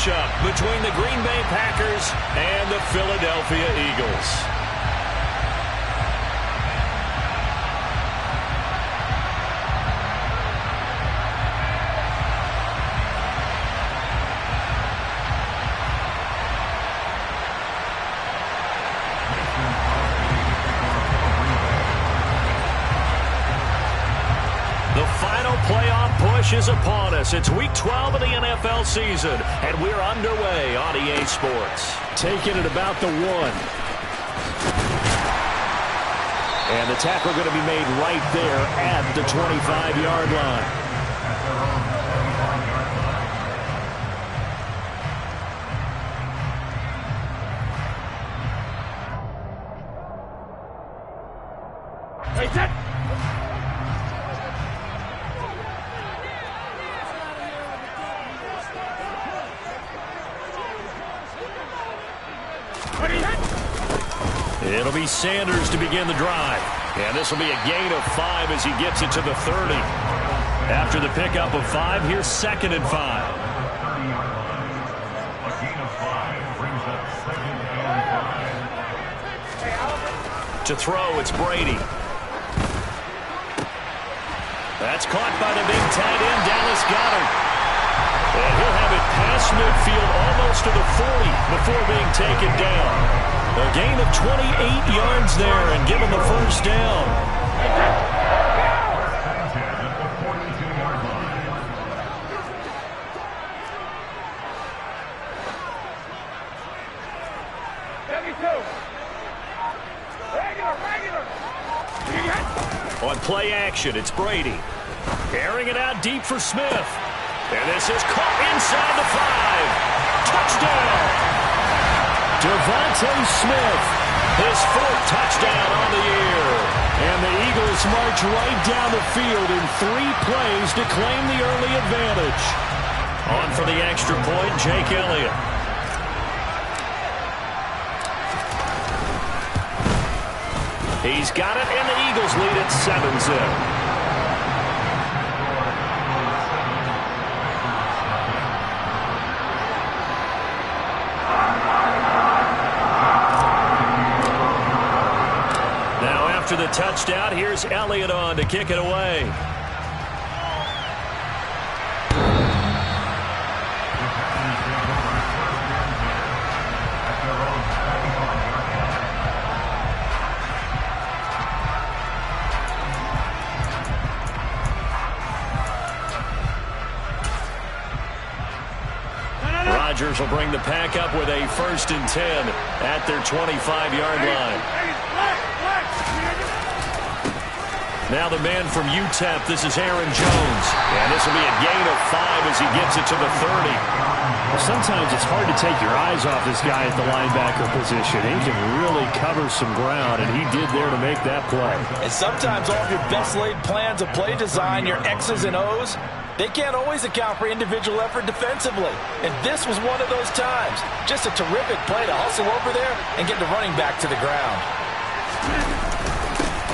matchup between the Green Bay Packers and the Philadelphia Eagles. Playoff push is upon us. It's week 12 of the NFL season, and we're underway on EA Sports. Taking it about the 1. And the tackle going to be made right there at the 25-yard line. It'll be Sanders to begin the drive. And this will be a gain of 5 as he gets it to the 30. After the pickup of 5, here's 2nd and 5. To throw, it's Brady. That's caught by the big tight end, Dallas Goedert. And he'll have it past midfield almost to the 40 before being taken down. A gain of 28 yards there and give him the first down. On play action, it's Brady. Airing it out deep for Smith. And this is caught inside the 5. Touchdown! Devontae Smith, his 4th touchdown on the year. And the Eagles march right down the field in 3 plays to claim the early advantage. On for the extra point, Jake Elliott. He's got it, and the Eagles lead at 7-0. After the touchdown, here's Elliott on to kick it away. Rodgers will bring the pack up with a 1st and 10 at their 25-yard line. Now the man from UTEP, this is Aaron Jones. And this will be a gain of 5 as he gets it to the 30. Well, sometimes it's hard to take your eyes off this guy at the linebacker position. He can really cover some ground, and he did there to make that play. And sometimes all of your best laid plans of play design, your X's and O's, they can't always account for individual effort defensively. And this was one of those times. Just a terrific play to hustle over there and get the running back to the ground.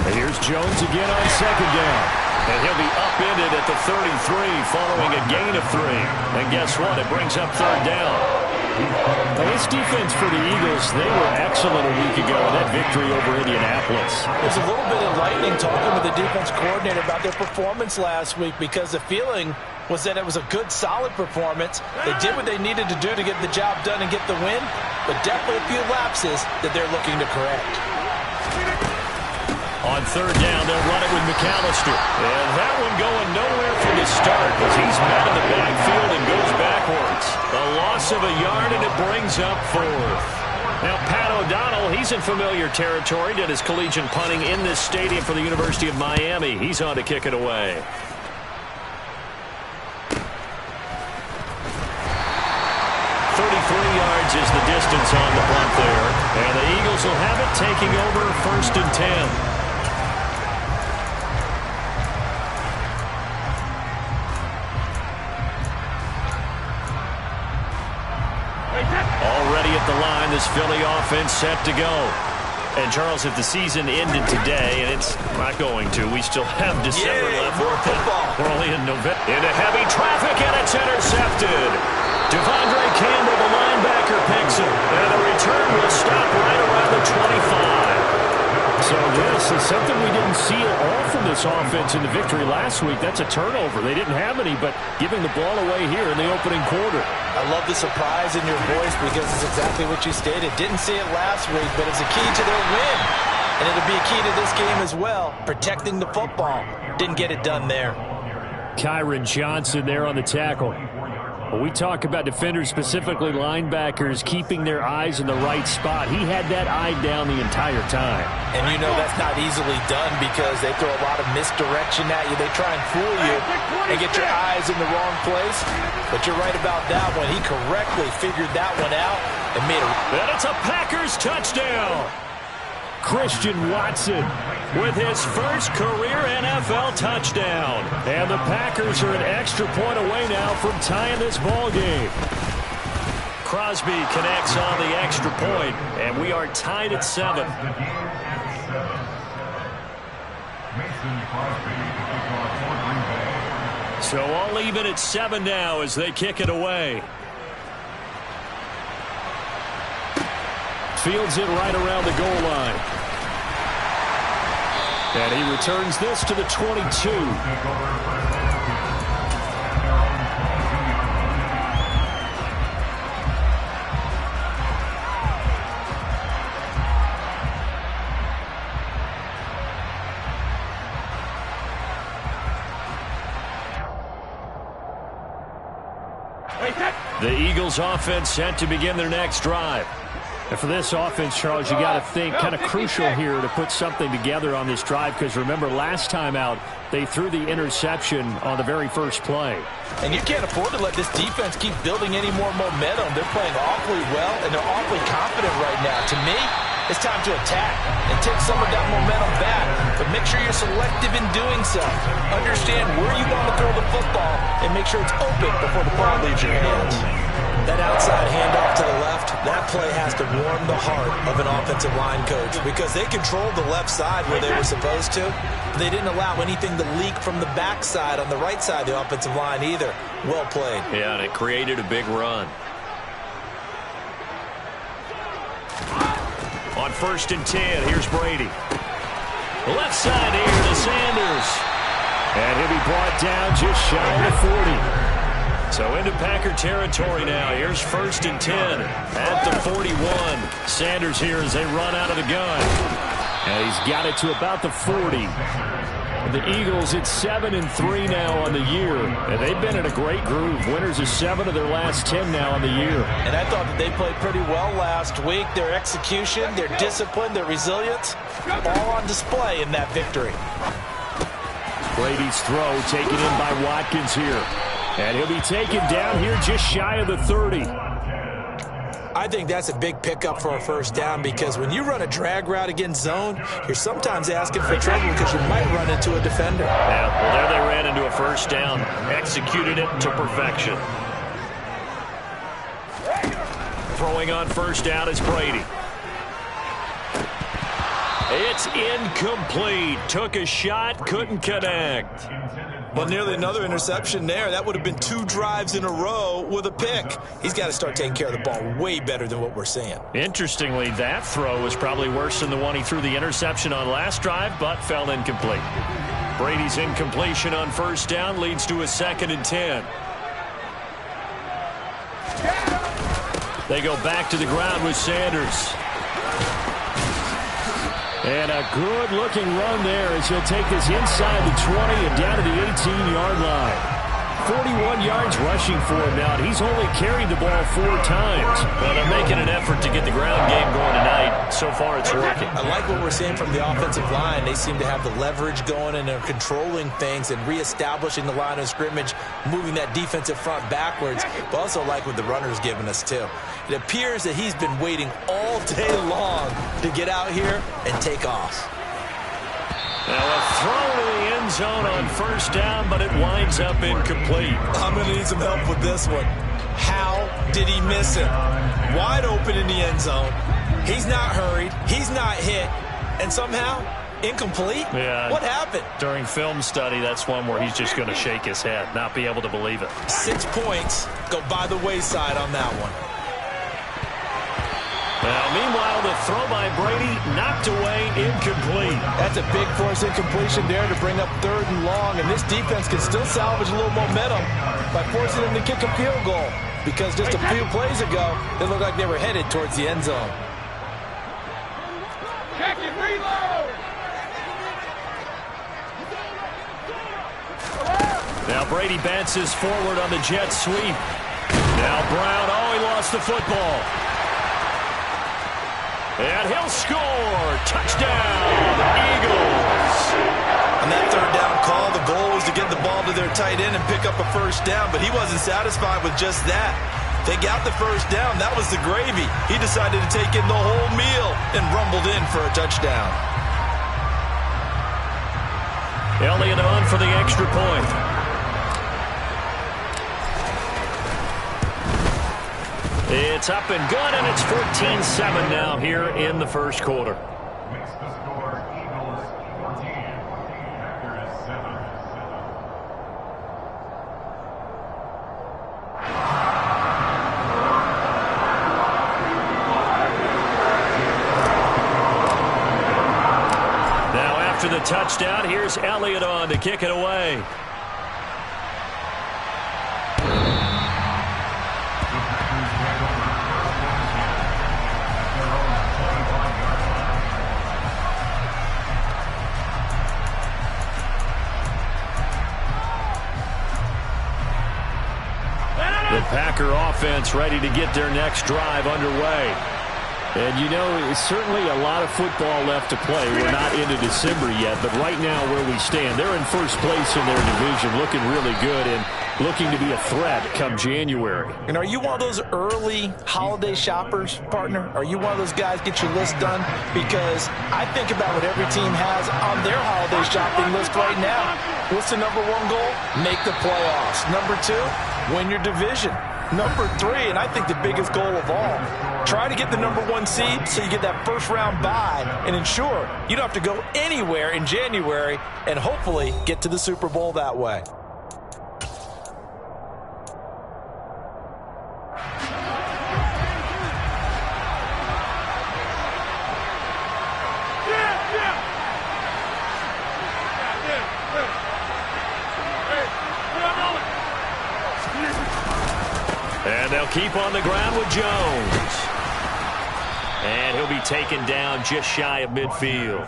And here's Jones again on 2nd down. And he'll be upended at the 33 following a gain of 3. And guess what? It brings up 3rd down. Now, this defense for the Eagles, they were excellent a week ago in that victory over Indianapolis. There's a little bit enlightening talking with the defense coordinator about their performance last week because the feeling was that it was a good, solid performance. They did what they needed to do to get the job done and get the win, but definitely a few lapses that they're looking to correct. On 3rd down, they'll run it with McAllister. And that one going nowhere from the start as he's met in the backfield and goes backwards. A loss of a yard, and it brings up 4th. Now, Pat O'Donnell, he's in familiar territory. Did his collegiate punting in this stadium for the University of Miami. He's on to kick it away. Yards is the distance on the punt there. And the Eagles will have it taking over 1st and 10. Already at the line, this Philly offense set to go. And, Charles, if the season ended today, and it's not going to, we still have December left. More football. We're only in November. Into heavy traffic, and it's intercepted. Devondre Campbell return will stop right around the 25. So this is something we didn't see at all from this offense in the victory last week. That's a turnover. They didn't have any, but giving the ball away here in the opening quarter. I love the surprise in your voice because it's exactly what you stated. Didn't see it last week, but it's a key to their win. And it'll be a key to this game as well, protecting the football. Didn't get it done there. Kyron Johnson there on the tackle. When we talk about defenders, specifically linebackers, keeping their eyes in the right spot, he had that eye down the entire time. And you know that's not easily done because they throw a lot of misdirection at you. They try and fool you and get your eyes in the wrong place. But you're right about that one. He correctly figured that one out and made it. And it's a Packers touchdown. Christian Watson with his first career NFL touchdown. And the Packers are an extra point away now from tying this ball game. Crosby connects on the extra point, and we are tied at 7. So all even at 7 now as they kick it away. Fields it right around the goal line. And he returns this to the 22. The Eagles offense set to begin their next drive. And for this offense, Charles, you got to think kind of crucial here to put something together on this drive because remember last time out they threw the interception on the very first play. And you can't afford to let this defense keep building any more momentum. They're playing awfully well and they're awfully confident right now. To me, it's time to attack and take some of that momentum back. But make sure you're selective in doing so. Understand where you want to throw the football and make sure it's open before the ball leaves your hands. That outside handoff to the left, that play has to warm the heart of an offensive line coach because they controlled the left side where they were supposed to. They didn't allow anything to leak from the backside on the right side of the offensive line either. Well played. Yeah, and it created a big run. On 1st and 10, here's Brady. Left side here to Sanders. And he'll be brought down just shy of 40. So into Packer territory now. Here's 1st and 10 at the 41. Sanders here as they run out of the gun. And he's got it to about the 40. And the Eagles at 7-3 now on the year. And they've been in a great groove. Winners of 7 of their last 10 now on the year. And I thought that they played pretty well last week. Their execution, their discipline, their resilience, all on display in that victory. Brady's throw taken in by Watkins here. And he'll be taken down here just shy of the 30. I think that's a big pickup for a first down because when you run a drag route against zone, you're sometimes asking for trouble because you might run into a defender. Yeah, well, there they ran into a first down. Executed it to perfection. Throwing on 1st down is Brady. It's incomplete. Took a shot, couldn't connect. Well, nearly another interception there. That would have been 2 drives in a row with a pick. He's got to start taking care of the ball way better than what we're seeing. Interestingly, that throw was probably worse than the one he threw the interception on last drive, but fell incomplete. Brady's incompletion on 1st down leads to a 2nd and 10. They go back to the ground with Sanders. And a good-looking run there as he'll take this inside the 20 and down to the 18-yard line. 41 yards rushing for him now, and he's only carried the ball 4 times. Well, they're making an effort to get the ground game going tonight. So far, it's working. I like what we're seeing from the offensive line. They seem to have the leverage going, and they're controlling things and reestablishing the line of scrimmage, moving that defensive front backwards. But also like what the runner's giving us, too. It appears that he's been waiting all day long to get out here and take off. Now a throw to the end zone on 1st down, but it winds up incomplete. I'm going to need some help with this one. How did he miss it? Wide open in the end zone. He's not hurried. He's not hit. And somehow, incomplete? Yeah. What happened? During film study, that's one where he's just going to shake his head, not be able to believe it. 6 points go by the wayside on that one. Well, meanwhile, the throw by Brady knocked away, incomplete. That's a big force incompletion there to bring up 3rd and long, and this defense can still salvage a little momentum by forcing them to kick a field goal, because just a few plays ago, they looked like they were headed towards the end zone. Check it, reload! Now Brady bounces forward on the jet sweep. Now Brown, oh, he lost the football. And he'll score. Touchdown, Eagles. On that 3rd down call, the goal was to get the ball to their tight end and pick up a 1st down, but he wasn't satisfied with just that. They got the 1st down. That was the gravy. He decided to take in the whole meal and rumbled in for a touchdown. Elliott on for the extra point. It's up and good, and it's 14-7 now here in the first quarter. Makes the score Eagles 14, Packers 7. Now after the touchdown, here's Elliott on to kick it away. The Packer offense ready to get their next drive underway. And, you know, it's certainly a lot of football left to play. We're not into December yet, but right now where we stand, they're in first place in their division, looking really good and looking to be a threat come January. And are you one of those early holiday shoppers, partner? Are you one of those guys get your list done? Because I think about what every team has on their holiday shopping list right now. What's the #1 goal? Make the playoffs. #2, win your division. #3, and I think the biggest goal of all, try to get the #1 seed so you get that first-round bye and ensure you don't have to go anywhere in January and hopefully get to the Super Bowl that way. And they'll keep on the ground with Jones. And he'll be taken down just shy of midfield.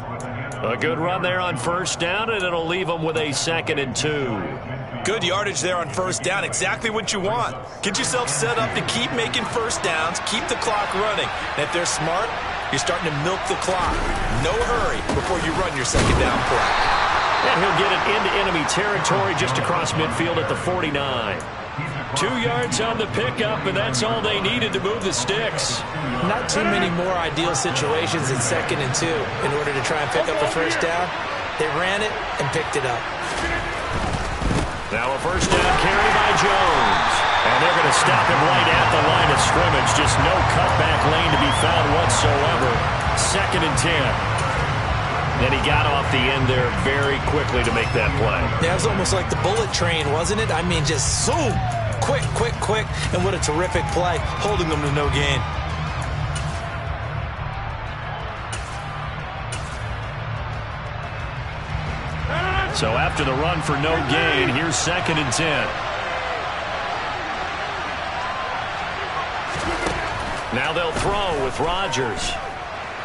A good run there on 1st down, and it'll leave them with a 2nd and 2. Good yardage there on 1st down. Exactly what you want. Get yourself set up to keep making 1st downs, keep the clock running. And if they're smart, you're starting to milk the clock. No hurry before you run your 2nd down play. And he'll get it into enemy territory just across midfield at the 49. 2 yards on the pickup, and that's all they needed to move the sticks. Not too many more ideal situations in 2nd and 2 in order to try and pick up a 1st down. They ran it and picked it up. Now a 1st down carry by Jones. And they're going to stop him right at the line of scrimmage. Just no cutback lane to be found whatsoever. 2nd and 10. Then he got off the end there very quickly to make that play. Yeah, it was almost like the bullet train, wasn't it? I mean, just zoom. Quick, quick, quick. And what a terrific play, holding them to no gain. So after the run for no gain, here's 2nd and 10. Now they'll throw with Rodgers.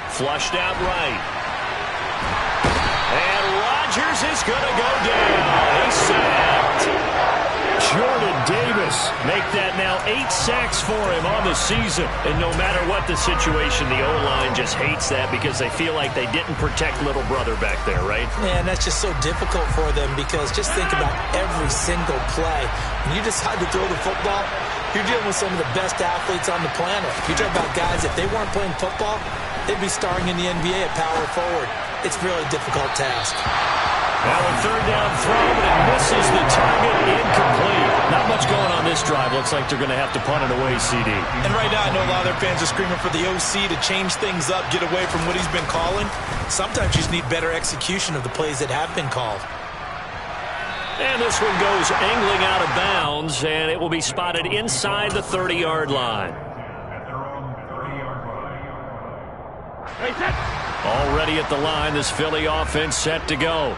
Flushed out right. And Rodgers is going to go down. He's sacked. Jordan Davis make that now 8 sacks for him on the season. And no matter what the situation, the O-line just hates that because they feel like they didn't protect little brother back there, right? Yeah, and that's just so difficult for them because just think about every single play. When you decide to throw the football, you're dealing with some of the best athletes on the planet. You talk about guys, if they weren't playing football, they'd be starring in the NBA at power forward. It's a really difficult task. Now a 3rd down throw, but it misses the target, incomplete. Not much going on this drive. Looks like they're going to have to punt it away, CD. And right now, I know a lot of their fans are screaming for the OC to change things up, get away from what he's been calling. Sometimes you just need better execution of the plays that have been called. And this one goes angling out of bounds, and it will be spotted inside the 30-yard line. At their own 30-yard line. Already at the line, this Philly offense set to go.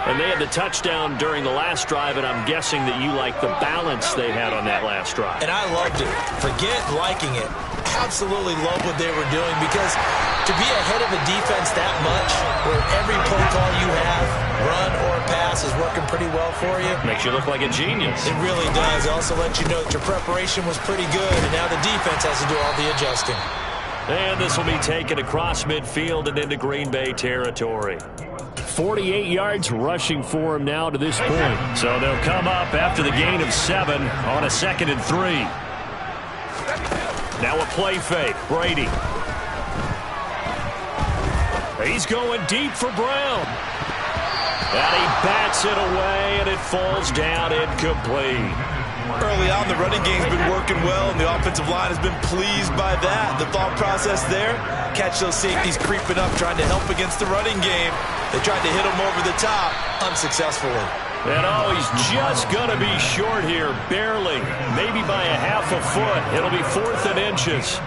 And they had the touchdown during the last drive, and I'm guessing that you like the balance they had on that last drive. And I loved it. Forget liking it. Absolutely love what they were doing, because to be ahead of a defense that much, where every play call you have, run or pass, is working pretty well for you. Makes you look like a genius. It really does. It also lets you know that your preparation was pretty good, and now the defense has to do all the adjusting. And this will be taken across midfield and into Green Bay territory. 48 yards rushing for him now to this point. So they'll come up after the gain of 7 on a 2nd and 3. Now a play fake. Brady. He's going deep for Brown. And he bats it away, and it falls down incomplete. Early on, the running game's been working well, and the offensive line has been pleased by that. The thought process there, catch those safeties creeping up, trying to help against the running game. They tried to hit him over the top, unsuccessfully. And oh, he's just going to be short here, barely, maybe by a half a foot. It'll be 4th and inches. It's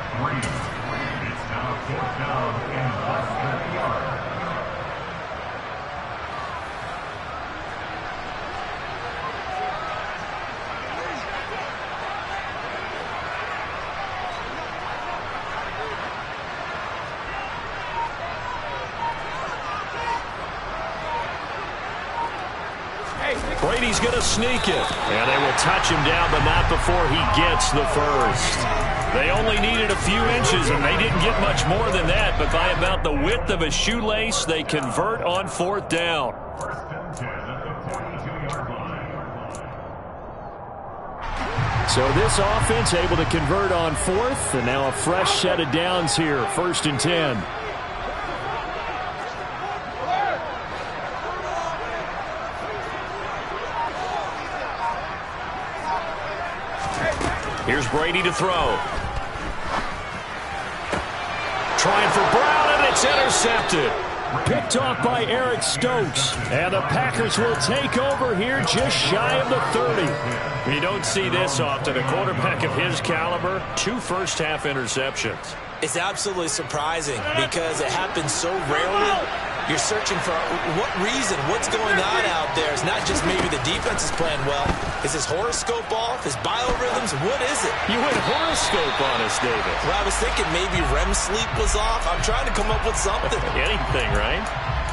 now 4th down and less than a yard. Brady's going to sneak it. And they will touch him down, but not before he gets the first. They only needed a few inches, and they didn't get much more than that. But by about the width of a shoelace, they convert on 4th down. 1st and 10 at the 42-yard line. So this offense able to convert on 4th, and now a fresh set of downs here, 1st and 10. Here's Brady to throw. Trying for Brown, and it's intercepted. Picked off by Eric Stokes. And the Packers will take over here just shy of the 30. You don't see this often. A quarterback of his caliber, 2 first-half interceptions. It's absolutely surprising because it happens so rarely. You're searching for what reason, what's going on out there. It's not just maybe the defense is playing well. Is his horoscope off? His biorhythms? What is it? You went horoscope on us, David. Well, I was thinking maybe REM sleep was off. I'm trying to come up with something. Anything, right?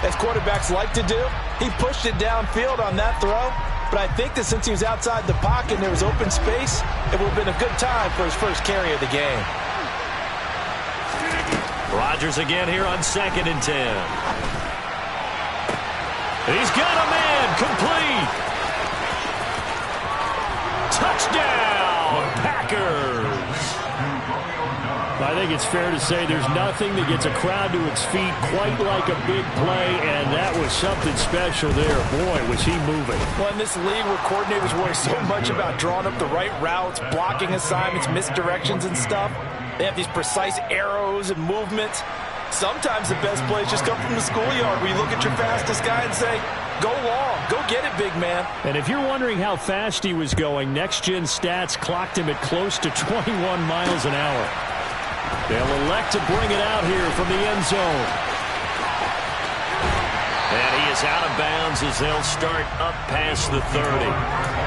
As quarterbacks like to do, he pushed it downfield on that throw. But I think that since he was outside the pocket and there was open space, it would have been a good time for his first carry of the game. Rodgers again here on 2nd and 10. He's got a man, complete. Touchdown, Packers. I think it's fair to say there's nothing that gets a crowd to its feet quite like a big play, and that was something special there. Boy, was he moving. Well, in this league where coordinators worry so much about drawing up the right routes, blocking assignments, misdirections and stuff, they have these precise arrows and movements. Sometimes the best plays just come from the schoolyard where you look at your fastest guy and say, go long, go get it, big man. And if you're wondering how fast he was going, next-gen stats clocked him at close to 21 miles an hour. They'll elect to bring it out here from the end zone. And he is out of bounds as they'll start up past the 30.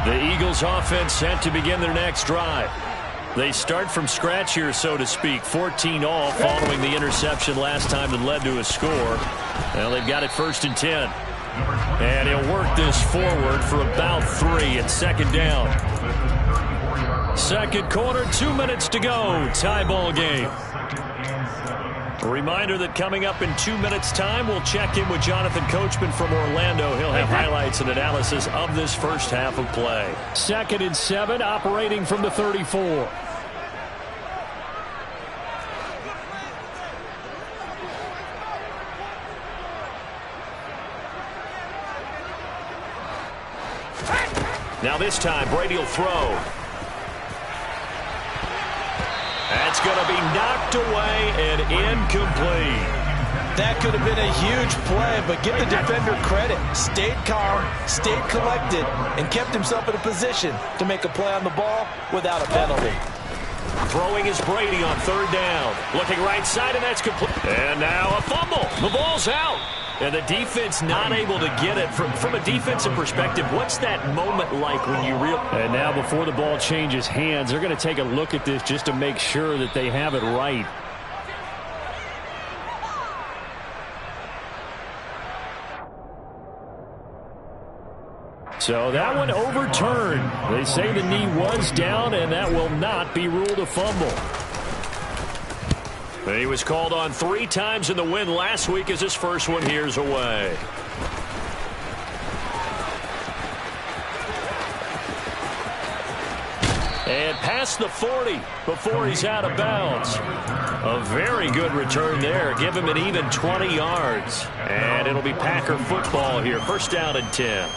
The Eagles offense set to begin their next drive. They start from scratch here, so to speak. 14 all following the interception last time that led to a score. Well, they've got it 1st and 10. And he'll work this forward for about 3 at 2nd down. 2nd quarter, 2 minutes to go. Tie ball game. A reminder that coming up in 2 minutes' time, we'll check in with Jonathan Coachman from Orlando. He'll have highlights and analysis of this first half of play. 2nd and 7, operating from the 34. Now this time, Brady will throw. That's going to be knocked away and incomplete. That could have been a huge play, but give the defender credit. Stayed calm, stayed collected, and kept himself in a position to make a play on the ball without a penalty. Throwing is Brady on third down. Looking right side, and that's complete. And now a fumble. The ball's out. And the defense not able to get it. From a defensive perspective, what's that moment like when you realize? And now before the ball changes hands, they're going to take a look at this just to make sure that they have it right. So that one overturned. They say the knee was down, and that will not be ruled a fumble. He was called on 3 times in the win last week as his first one here's away. And past the 40 before he's out of bounds. A very good return there. Give him an even 20 yards. And it'll be Packer football here. First down and 10.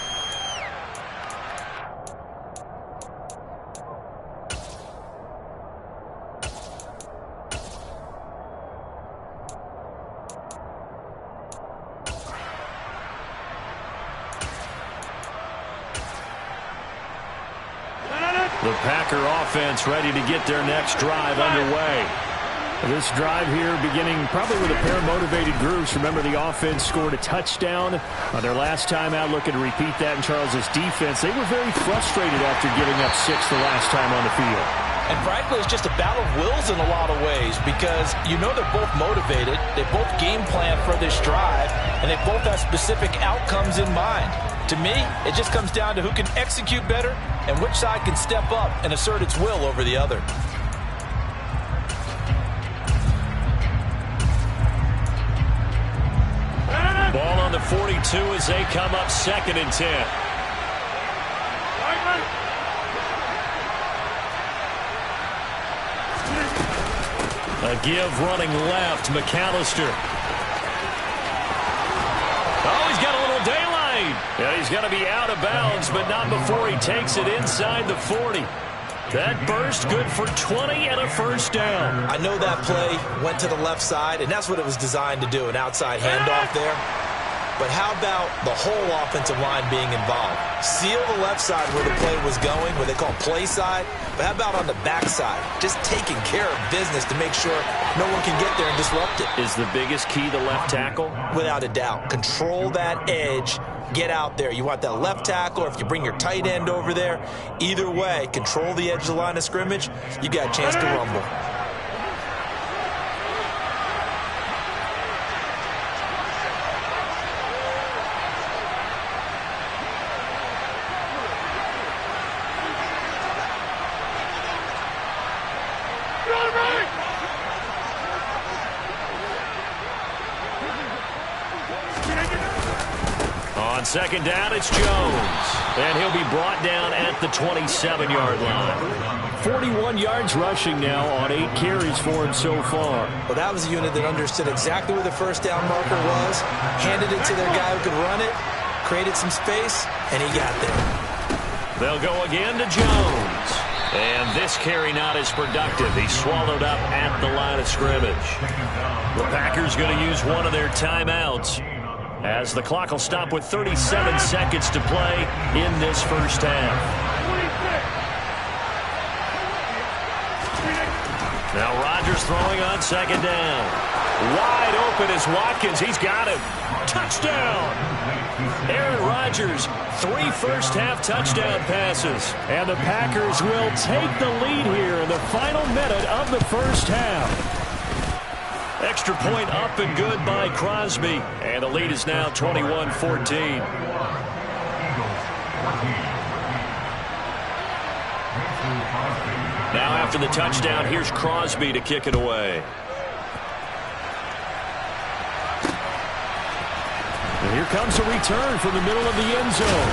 The Packer offense ready to get their next drive underway. This drive here beginning probably with a pair of motivated groups. Remember, the offense scored a touchdown on their last time out, looking to repeat that in Charles's defense. They were very frustrated after giving up 6 the last time on the field. And frankly, it's just a battle of wills in a lot of ways because you know they're both motivated, they both game plan for this drive, and they both have specific outcomes in mind. To me, it just comes down to who can execute better and which side can step up and assert its will over the other. Ball on the 42 as they come up 2nd and 10. A give running left, McAllister. Oh, he's got a little daylight. Yeah, he's going to be out of bounds, but not before he takes it inside the 40. That burst good for 20 and a first down. I know that play went to the left side, and that's what it was designed to do, an outside handoff there. But how about the whole offensive line being involved? Seal the left side where the play was going, where they call play side. But how about on the backside? Just taking care of business to make sure no one can get there and disrupt it. Is the biggest key the left tackle? Without a doubt. Control that edge. Get out there. You want that left tackle, or if you bring your tight end over there, either way, control the edge of the line of scrimmage, you got a chance to rumble. On 2nd down, it's Jones. And he'll be brought down at the 27-yard line. 41 yards rushing now on 8 carries for him so far. Well, that was a unit that understood exactly where the first down marker was, handed it to their guy who could run it, created some space, and he got there. They'll go again to Jones. And this carry not as productive. He's swallowed up at the line of scrimmage. The Packers going to use one of their timeouts, as the clock will stop with 37 seconds to play in this first half. Now Rodgers throwing on 2nd down. Wide open is Watkins. He's got him. Touchdown! Aaron Rodgers, 3 first-half touchdown passes. And the Packers will take the lead here in the final minute of the first half. Extra point up and good by Crosby. And the lead is now 21-14. Now after the touchdown, here's Crosby to kick it away. And here comes a return from the middle of the end zone.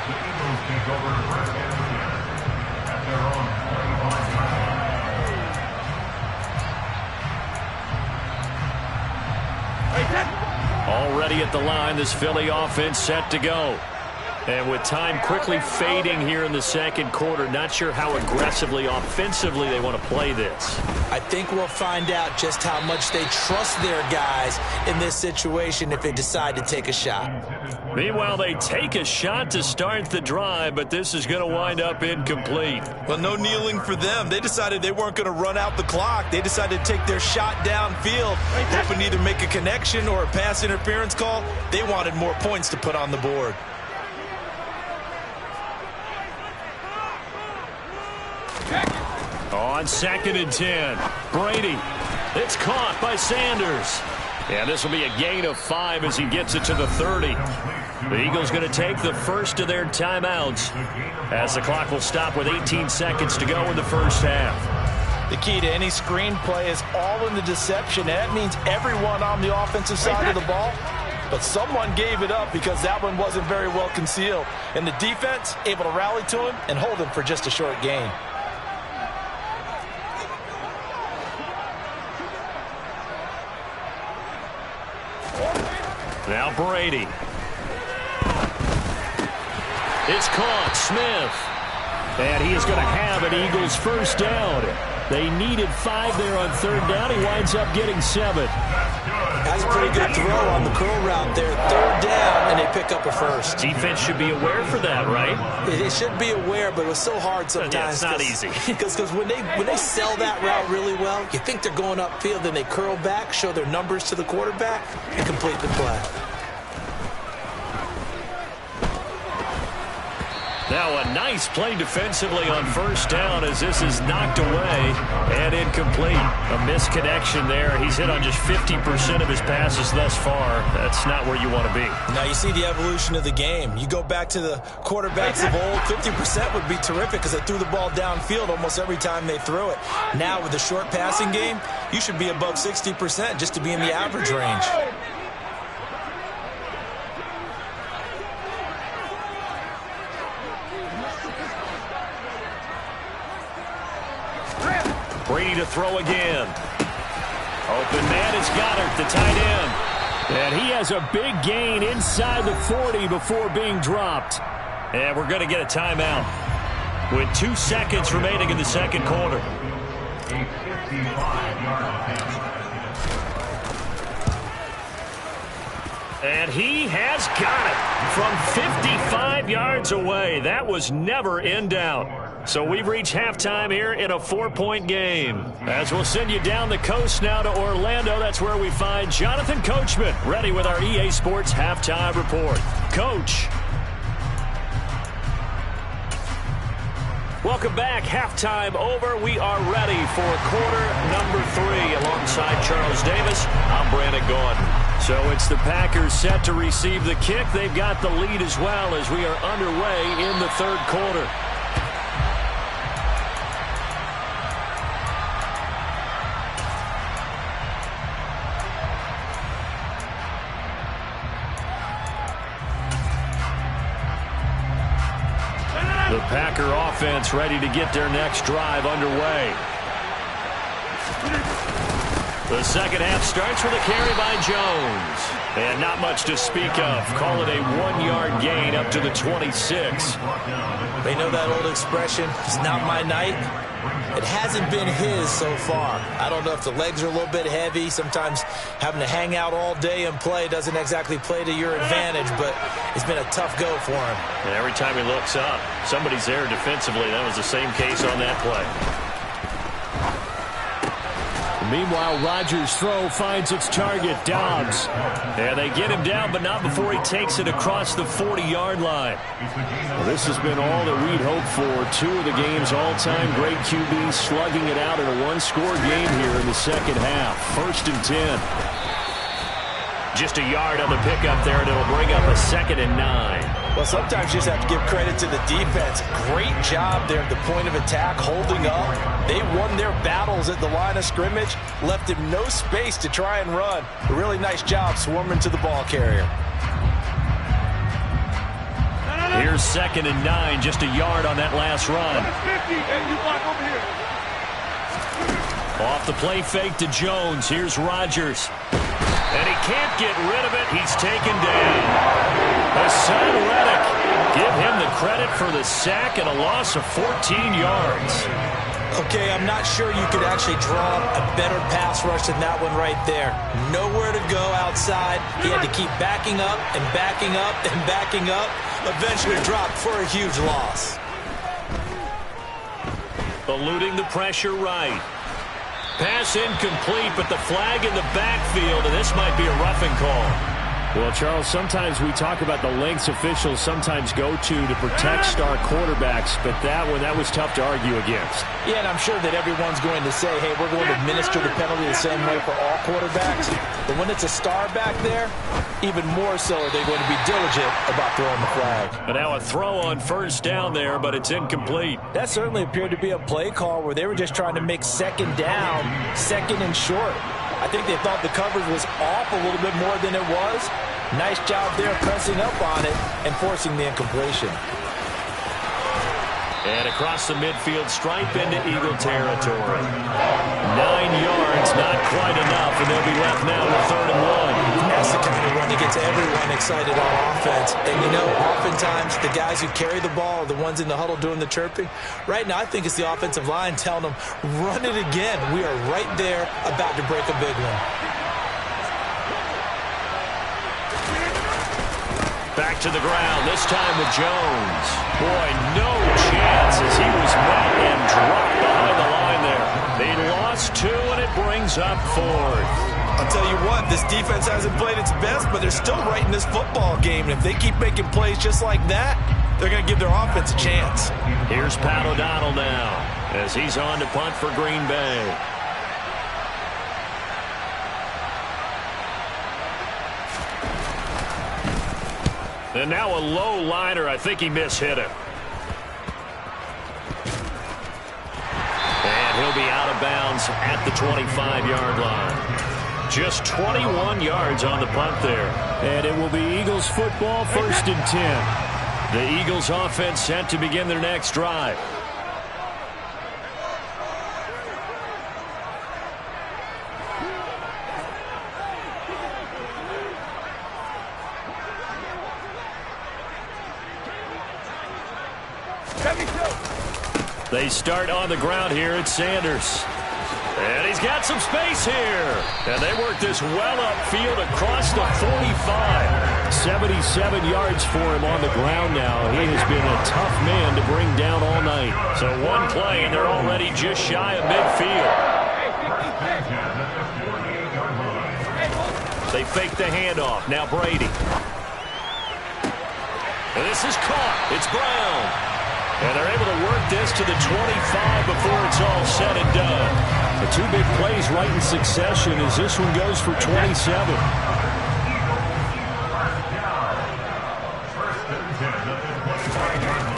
The Eagles take over first and 10 at their own 25-yard line. Already at the line, this Philly offense set to go. And with time quickly fading here in the second quarter, not sure how aggressively, offensively they want to play this. I think we'll find out just how much they trust their guys in this situation if they decide to take a shot. Meanwhile, they take a shot to start the drive, but this is going to wind up incomplete. Well, no kneeling for them. They decided they weren't going to run out the clock. They decided to take their shot downfield, hoping to either make a connection or a pass interference call. They wanted more points to put on the board. On 2nd and 10, Brady. It's caught by Sanders. And this will be a gain of 5 as he gets it to the 30. The Eagles going to take the first of their timeouts as the clock will stop with 18 seconds to go in the first half. The key to any screenplay is all in the deception. And that means everyone on the offensive side of the ball. But someone gave it up because that one wasn't very well concealed. And the defense able to rally to him and hold him for just a short gain. Now Brady. It's caught. Smith. And he is going to have an Eagles first down. They needed 5 there on 3rd down. He winds up getting 7. That's a pretty good throw on the curl route there. 3rd down, and they pick up a first. Defense should be aware for that, right? They should be aware, but it was so hard sometimes. Yeah, it's not easy. Because when they sell that route really well, you think they're going upfield, then they curl back, show their numbers to the quarterback, and complete the play. Now a nice play defensively on 1st down as this is knocked away and incomplete. A misconnection there. He's hit on just 50% of his passes thus far. That's not where you want to be. Now you see the evolution of the game. You go back to the quarterbacks of old, 50% would be terrific because they threw the ball downfield almost every time they threw it. Now with the short passing game, you should be above 60% just to be in the average range. Brady to throw again. Open man is Goddard, the tight end. And he has a big gain inside the 40 before being dropped. And we're going to get a timeout with 2 seconds remaining in the second quarter. And he has got it from 55 yards away. That was never in doubt. So we've reached halftime here in a 4-point game. As we'll send you down the coast now to Orlando, that's where we find Jonathan Coachman, ready with our EA Sports Halftime Report. Coach. Welcome back. Halftime over. We are ready for quarter number 3. Alongside Charles Davis, I'm Brandon Gordon. So it's the Packers set to receive the kick. They've got the lead as well as we are underway in the 3rd quarter. The Packer offense ready to get their next drive underway. The second half starts with a carry by Jones. And not much to speak of. Call it a 1-yard gain up to the 26. They know that old expression, it's not my night. It hasn't been his so far. I don't know if the legs are a little bit heavy. Sometimes having to hang out all day and play doesn't exactly play to your advantage, but it's been a tough go for him. And every time he looks up, somebody's there defensively. That was the same case on that play. Meanwhile, Rodgers' throw finds its target, Dobbs. And they get him down, but not before he takes it across the 40-yard line. Well, this has been all that we'd hoped for. 2 of the game's all-time great QBs slugging it out in a 1-score game here in the second half. 1st and 10. Just a yard on the pickup there, and it'll bring up a 2nd and 9. Well, sometimes you just have to give credit to the defense. Great job there at the point of attack, holding up. They won their battles at the line of scrimmage, left him no space to try and run. A really nice job swarming to the ball carrier. Here's 2nd and 9, just a yard on that last run. Off the play fake to Jones. Here's Rodgers. And he can't get rid of it. He's taken down. Hassan Reddick for the sack and a loss of 14 yards. Okay, I'm not sure you could actually draw a better pass rush than that one right there. Nowhere to go outside. He had to keep backing up and backing up and backing up. Eventually dropped for a huge loss. Eluding the pressure right. Pass incomplete, but the flag in the backfield, and this might be a roughing call. Well, Charles, sometimes we talk about the lengths officials sometimes go to protect star quarterbacks, but that was tough to argue against. Yeah, and I'm sure that everyone's going to say, hey, we're going to administer the penalty the same way for all quarterbacks. But when it's a star back there, even more so are they going to be diligent about throwing the flag. But now a throw on first down there, but it's incomplete. That certainly appeared to be a play call where they were just trying to make second down, second and short. I think they thought the coverage was off a little bit more than it was. Nice job there pressing up on it and forcing the incompletion. And across the midfield stripe into Eagle territory. 9 yards, not quite enough, and they'll be left now with 3rd and 1. That's the kind of run that gets everyone excited on offense. And, you know, oftentimes the guys who carry the ball are the ones in the huddle doing the chirping. Right now, I think it's the offensive line telling them, run it again. We are right there about to break a big one. Back to the ground, this time with Jones. Boy, no chance as he was met and dropped behind the line there. They lost 2, and it brings up 4th. I'll tell you what, this defense hasn't played its best, but they're still right in this football game. And if they keep making plays just like that, they're going to give their offense a chance. Here's Pat O'Donnell now as he's on to punt for Green Bay. And now a low liner. I think he mishit it. And he'll be out of bounds at the 25-yard line. Just 21 yards on the punt there. And it will be Eagles football, 1st and 10. The Eagles offense set to begin their next drive. They start on the ground here at Sanders. And he's got some space here. And they work this well upfield across the 45. 77 yards for him on the ground now. He has been a tough man to bring down all night. So one play, and they're already just shy of midfield. They fake the handoff. Now Brady. And this is caught. It's Brown. And they're able to work this to the 25 before it's all said and done. The 2 big plays right in succession as this one goes for 27.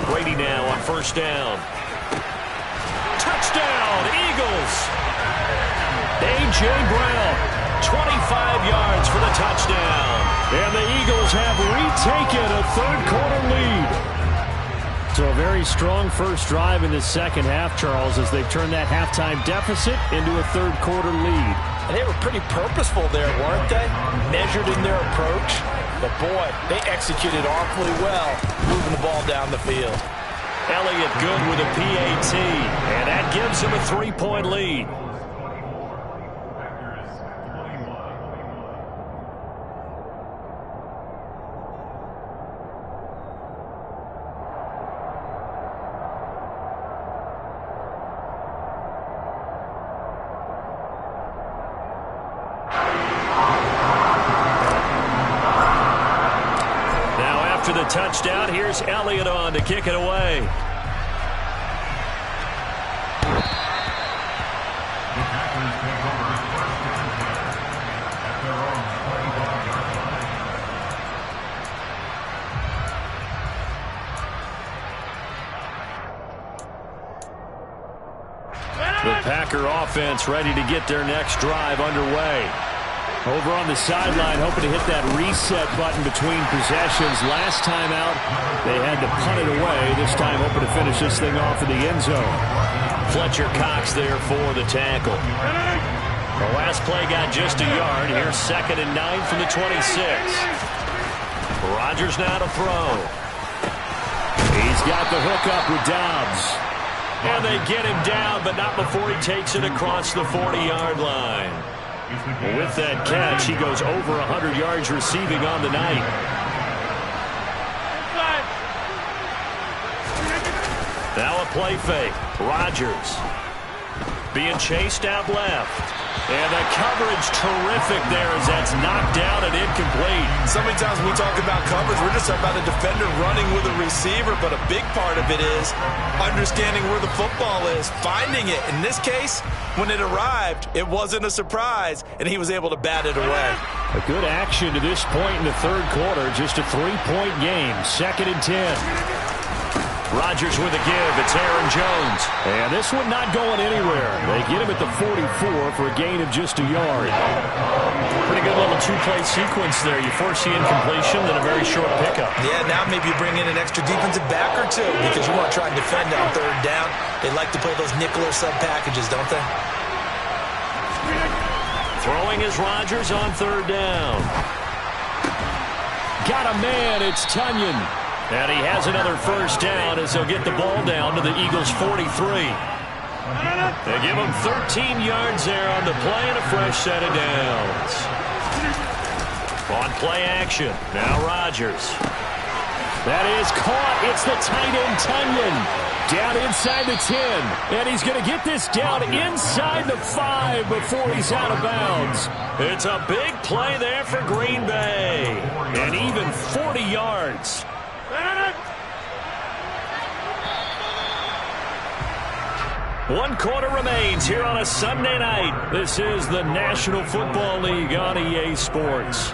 Brady now on first down. Touchdown, Eagles. A.J. Brown, 25 yards for the touchdown. And the Eagles have retaken a 3rd quarter lead. So a very strong first drive in the second half, Charles, as they've turned that halftime deficit into a 3rd quarter lead. And they were pretty purposeful there, weren't they? Measured in their approach. But, boy, they executed awfully well, moving the ball down the field. Elliott good with a PAT, and that gives him a 3-point lead. After the touchdown, here's Elliott on to kick it away. The Packer offense ready to get their next drive underway. Over on the sideline, hoping to hit that reset button between possessions. Last time out, they had to punt it away. This time, hoping to finish this thing off in the end zone. Fletcher Cox there for the tackle. The last play got just a yard. Here's 2nd and 9 from the 26. Rodgers now to throw. He's got the hook up with Dobbs. And they get him down, but not before he takes it across the 40-yard line. With that catch, he goes over 100 yards receiving on the night. Now a play fake. Rodgers being chased out left. And the coverage terrific there as that's knocked down and incomplete. So many times when we talk about coverage, we're just about a defender running with a receiver, but a big part of it is understanding where the football is, finding it. In this case, when it arrived, it wasn't a surprise, and he was able to bat it away. A good action to this point in the third quarter. Just a 3-point game. 2nd and 10. Rodgers with a give. It's Aaron Jones. And this one not going anywhere. They get him at the 44 for a gain of just a yard. Pretty good little two-play sequence there. You force the incompletion, then a very short pickup. Yeah, now maybe you bring in an extra defensive back or two because you want to try and defend on 3rd down. They like to play those nickel or sub packages, don't they? Throwing is Rodgers on 3rd down. Got a man. It's Tunyon. And he has another first down as they'll get the ball down to the Eagles' 43. They give him 13 yards there on the play and a fresh set of downs. On play action, now Rodgers. That is caught. It's the tight end Tunyon. Down inside the 10. And he's going to get this down inside the 5 before he's out of bounds. It's a big play there for Green Bay. And even 40 yards. 1 quarter remains here on a Sunday night. This is the National Football League on EA Sports.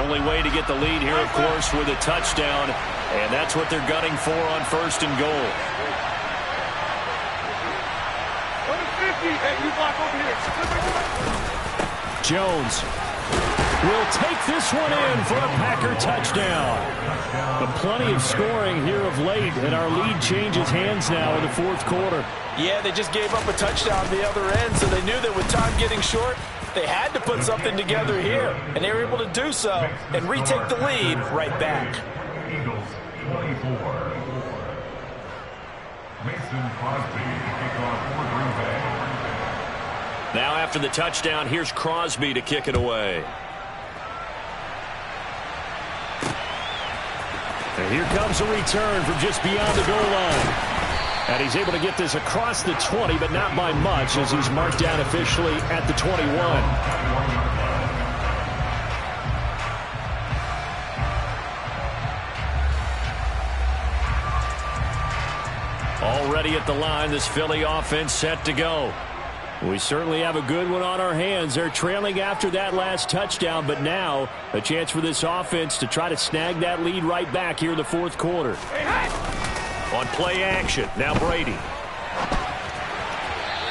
Only way to get the lead here, of course, with a touchdown, and that's what they're gunning for on 1st and goal. Jones will take this one in for a Packer touchdown. But plenty of scoring here of late, and our lead changes hands now in the 4th quarter. Yeah, they just gave up a touchdown on the other end, so they knew that with time getting short, they had to put something together here, and they were able to do so and retake the lead right back. Eagles 24. Mason Crosby to kick off for Green Bay. Now after the touchdown, here's Crosby to kick it away. And here comes a return from just beyond the goal line. And he's able to get this across the 20, but not by much, as he's marked down officially at the 21. Already at the line, this Philly offense set to go. We certainly have a good one on our hands. They're trailing after that last touchdown, but now a chance for this offense to try to snag that lead right back here in the 4th quarter. On play action, now Brady.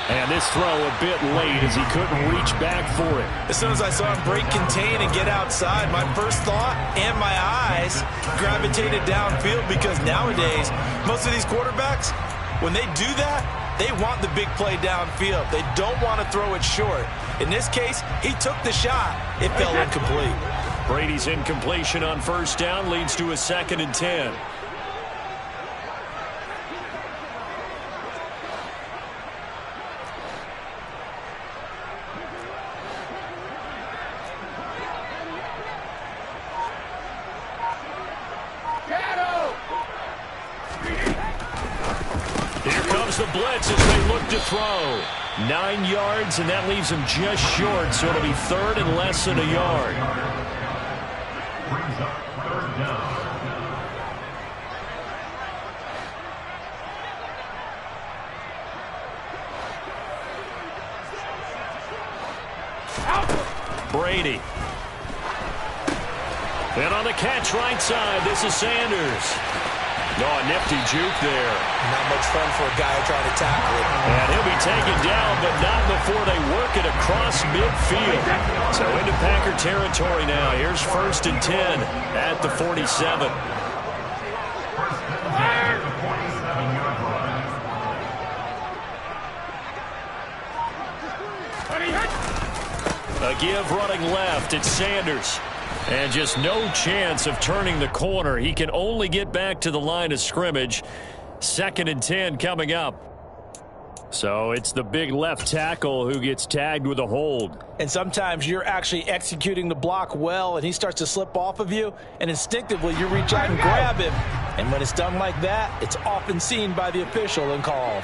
And this throw a bit late as he couldn't reach back for it. As soon as I saw him break contain and get outside, my first thought and my eyes gravitated downfield, because nowadays, most of these quarterbacks, when they do that, they want the big play downfield. They don't want to throw it short. In this case, he took the shot. It fell incomplete. Brady's incompletion on 1st down leads to a 2nd and 10. The blitz as they look to throw. 9 yards, and that leaves him just short, so it'll be 3rd and less than a yard. Brings up 3rd down. Brady. And on the catch right side, this is Sanders. Oh, a nifty juke there. Not much fun for a guy trying to tackle it. And he'll be taken down, but not before they work it across midfield. So into Packer territory now. Here's 1st and 10 at the 47. A give running left. It's Sanders. And just no chance of turning the corner. He can only get back to the line of scrimmage. 2nd and 10 coming up. So it's the big left tackle who gets tagged with a hold. And sometimes you're actually executing the block well, and he starts to slip off of you, and instinctively you reach out and grab him. And when it's done like that, it's often seen by the official and called.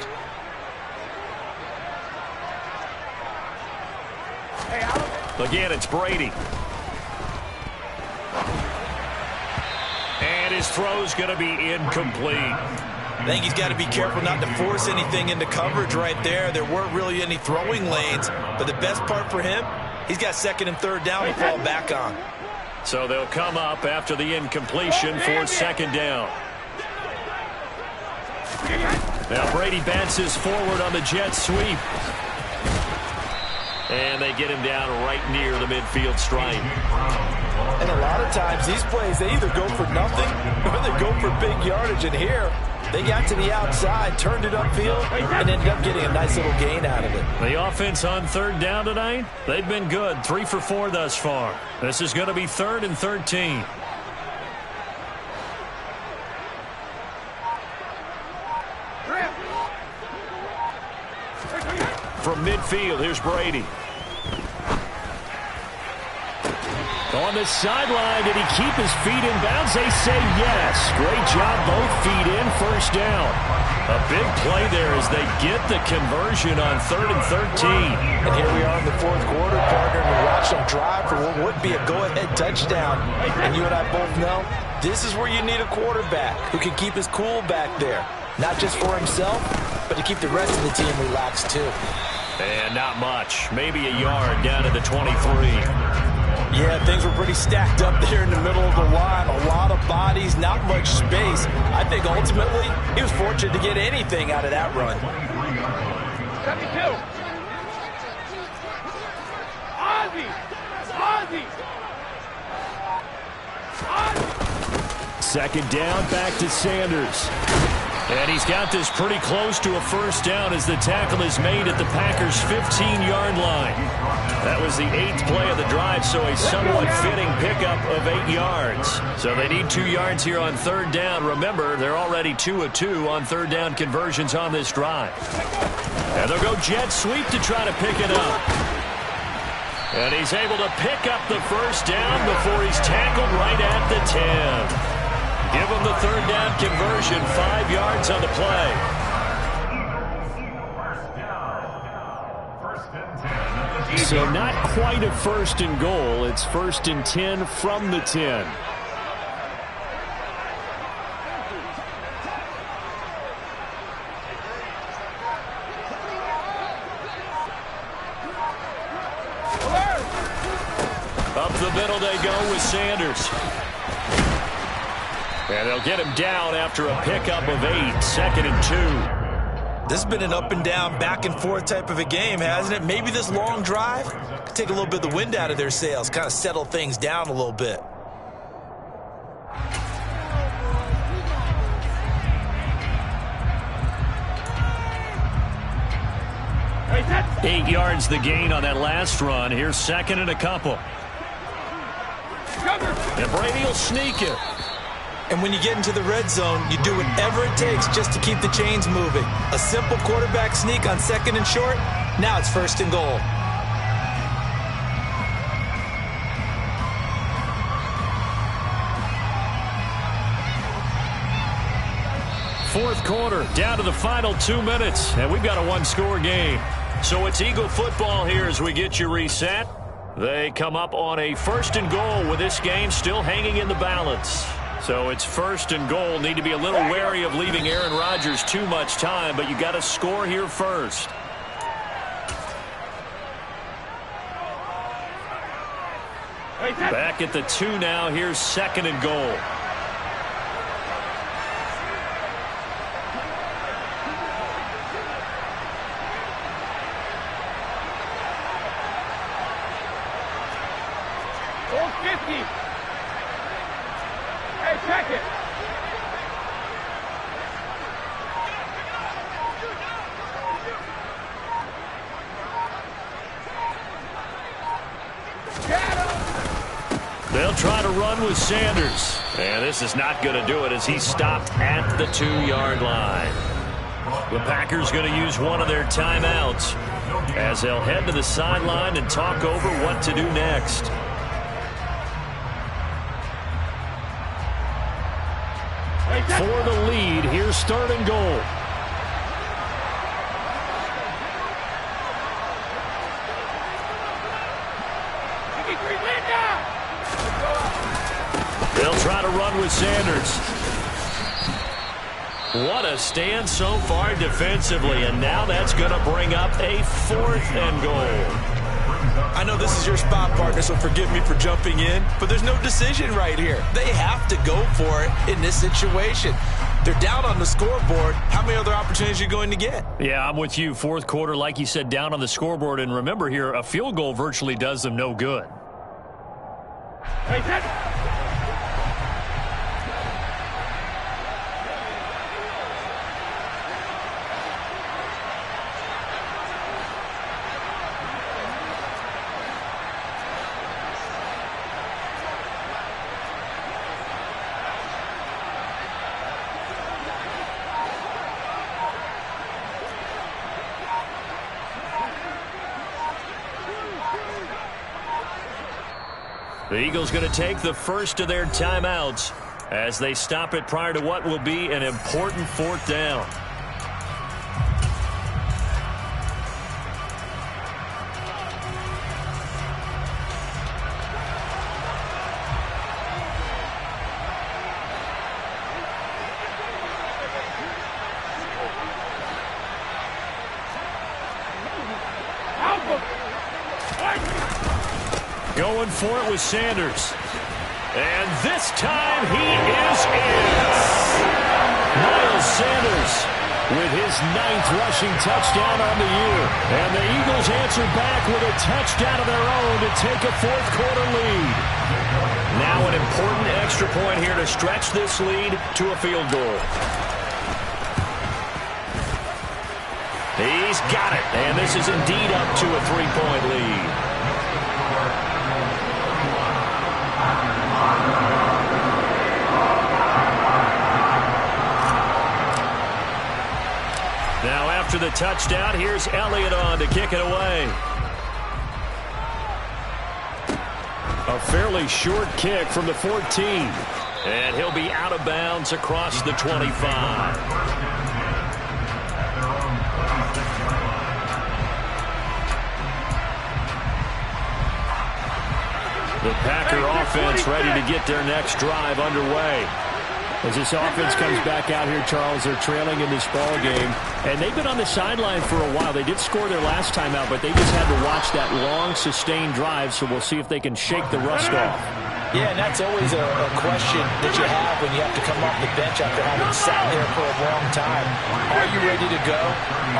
Again, it's Brady. And his throw's going to be incomplete. I think he's got to be careful not to force anything into coverage right there. There weren't really any throwing lanes, but the best part for him, he's got 2nd and 3rd down to fall back on. So they'll come up after the incompletion for 2nd down. Now Brady bounces forward on the jet sweep. And they get him down right near the midfield stripe. And a lot of times these plays, they either go for nothing or they go for big yardage. And here, they got to the outside, turned it upfield, and ended up getting a nice little gain out of it. The offense on 3rd down tonight, they've been good. 3 for 4 thus far. This is going to be 3rd and 13. From midfield, here's Brady. On the sideline, did he keep his feet in bounds? They say yes. Great job, both feet in, 1st down. A big play there as they get the conversion on 3rd and 13. And here we are in the 4th quarter, partner, and we watch them drive for what would be a go-ahead touchdown. And you and I both know this is where you need a quarterback who can keep his cool back there. Not just for himself, but to keep the rest of the team relaxed too. And not much. Maybe a yard down to the 23. Yeah, things were pretty stacked up there in the middle of the line. A lot of bodies, not much space. I think ultimately he was fortunate to get anything out of that run. 72. Ozzy. 2nd down, back to Sanders. And he's got this pretty close to a 1st down as the tackle is made at the Packers' 15-yard line. That was the 8th play of the drive, so a somewhat fitting pickup of 8 yards. So they need 2 yards here on 3rd down. Remember, they're already 2 of 2 on 3rd down conversions on this drive. And they'll go jet sweep to try to pick it up. And he's able to pick up the 1st down before he's tackled right at the 10. Give him the 3rd down conversion, 5 yards on the play. So not quite a 1st and goal. It's 1st and 10 from the 10. Up the middle they go with Sanders. And they'll get him down after a pickup of 8, 2nd and 2. This has been an up and down, back and forth type of a game, hasn't it? Maybe this long drive could take a little bit of the wind out of their sails, kind of settle things down a little bit. Eight yards the gain on that last run. Here's 2nd and a couple. And Brady will sneak it. And when you get into the red zone, you do whatever it takes just to keep the chains moving. A simple quarterback sneak on 2nd and short. Now it's 1st and goal. Fourth quarter, down to the final 2 minutes, and we've got a 1-score game. So it's Eagle football here as we get you reset. They come up on a 1st and goal with this game still hanging in the balance. So it's 1st and goal. Need to be a little wary of leaving Aaron Rodgers too much time, but you got to score here first. Back at the 2 now. Here's 2nd and goal. They'll try to run with Sanders. And this is not going to do it as he's stopped at the 2-yard line. The Packers going to use one of their timeouts as they'll head to the sideline and talk over what to do next. For the lead, here's 3rd and goal. They'll try to run with Sanders. What a stand so far defensively, and now that's going to bring up a 4th and goal. I know this is your spot, partner, so forgive me for jumping in, but there's no decision right here. They have to go for it in this situation. They're down on the scoreboard. How many other opportunities are you going to get? Yeah, I'm with you. 4th quarter, like you said, down on the scoreboard. And remember here, a field goal virtually does them no good. Hey, The Eagles going to take the first of their timeouts as they stop it prior to what will be an important 4th down. Going for it with Sanders. And this time he is in. Miles Sanders with his 9th rushing touchdown on the year. And the Eagles answer back with a touchdown of their own to take a 4th quarter lead. Now an important extra point here to stretch this lead to a field goal. He's got it. And this is indeed up to a 3-point lead. Now after the touchdown, here's Elliott on to kick it away. A fairly short kick from the 14. And he'll be out of bounds across the 25. The Packer offense ready to get their next drive underway. As this offense comes back out here, Charles, they're trailing in this ball game. And they've been on the sideline for a while. They did score their last time out, but they just had to watch that long, sustained drive, so we'll see if they can shake the rust off. Yeah, and that's always a question that you have when you have to come off the bench after having sat there for a long time. Are you ready to go?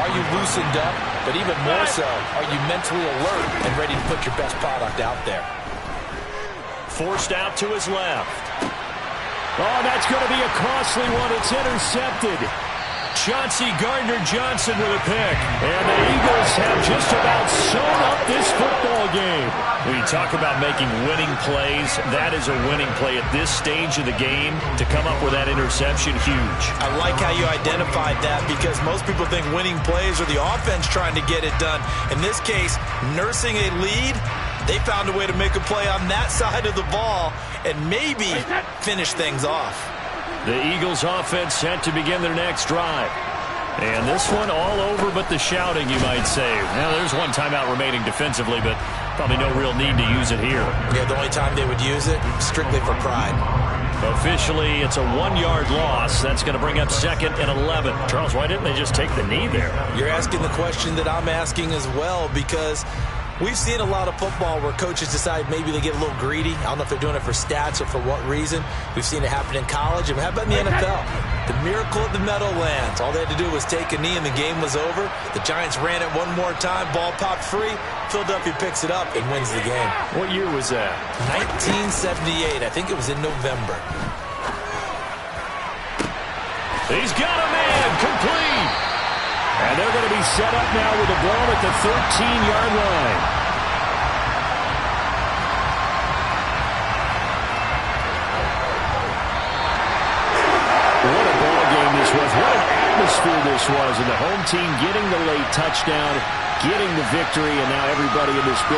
Are you loosened up? But even more so, are you mentally alert and ready to put your best product out there? Forced out to his left. Oh, that's going to be a costly one. It's intercepted. Chauncey Gardner-Johnson with a pick. And the Eagles have just about sewn up this football game. When you talk about making winning plays, that is a winning play at this stage of the game. To come up with that interception, huge. I like how you identified that because most people think winning plays are the offense trying to get it done. In this case, nursing a lead, they found a way to make a play on that side of the ball and maybe finish things off. The Eagles offense set to begin their next drive. And this one all over but the shouting, you might say. Now, there's one timeout remaining defensively, but probably no real need to use it here. Yeah, the only time they would use it, strictly for pride. Officially, it's a 1-yard loss. That's going to bring up 2nd and 11. Charles, why didn't they just take the knee there? You're asking the question that I'm asking as well because we've seen a lot of football where coaches decide maybe they get a little greedy. I don't know if they're doing it for stats or for what reason. We've seen it happen in college. And how about in the NFL? The miracle at the Meadowlands. All they had to do was take a knee and the game was over. The Giants ran it one more time. Ball popped free. Philadelphia picks it up and wins the game. What year was that? 1978. I think it was in November. He's got a man. Complete. And they're going to be set up now with the ball at the 13-yard line. atmosphere this was, and the home team getting the late touchdown, getting the victory, and now everybody in this building